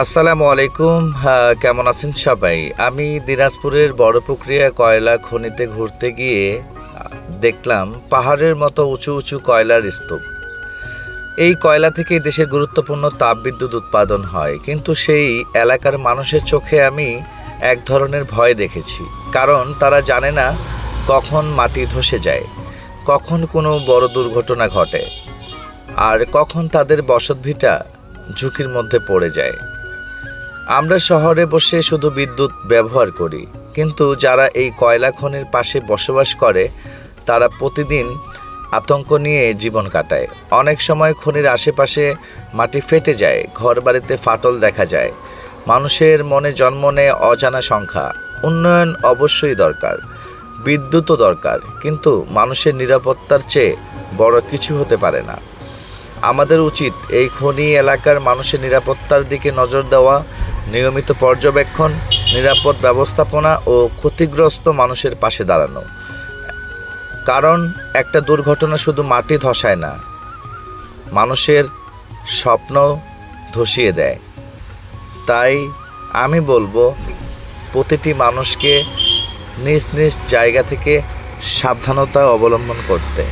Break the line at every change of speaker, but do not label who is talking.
আসসালামু আলাইকুম। কেমন আছেন সবাই? আমি দিনাজপুরের বড়পুকুরিয়া কয়লা খনিতে ঘুরতে গিয়ে দেখলাম পাহাড়ের মতো উঁচু উঁচু কয়লার স্তূপ। এই কয়লা থেকেই দেশের গুরুত্বপূর্ণ তাপবিদ্যুৎ উৎপাদন হয়, কিন্তু সেই এলাকার মানুষের চোখে আমি এক ধরনের ভয় দেখেছি। কারণ তারা জানে না কখন মাটি ধসে যায়, কখন কোনো বড় দুর্ঘটনা ঘটে, আর কখন তাদের বসতভিটা ঝুঁকির মধ্যে পড়ে যায়। আমরা শহরে বসে শুধু বিদ্যুৎ ব্যবহার করি, কিন্তু যারা এই কয়লা খনির পাশে বসবাস করে তারা প্রতিদিন আতঙ্ক নিয়ে জীবন কাটায়। অনেক সময় খনির আশেপাশে মাটি ফেটে যায়, ঘরবাড়িতে ফাটল দেখা যায়, মানুষের মনে জন্ম নেয় অজানা সংখ্যা। উন্নয়ন অবশ্যই দরকার, বিদ্যুৎও দরকার, কিন্তু মানুষের নিরাপত্তার চেয়ে বড় কিছু হতে পারে না। আমাদের উচিত এই খনি এলাকার মানুষের নিরাপত্তার দিকে নজর দেওয়া, নিয়মিত পর্যবেক্ষণ, নিরাপদ ব্যবস্থাপনা ও ক্ষতিগ্রস্ত মানুষের পাশে দাঁড়ানো। কারণ একটা দুর্ঘটনা শুধু মাটি ধসায় না, মানুষের স্বপ্ন ধসিয়ে দেয়। তাই আমি বলবো প্রতিটি মানুষকে নিজ নিজ জায়গা থেকে সাবধানতা অবলম্বন করতে।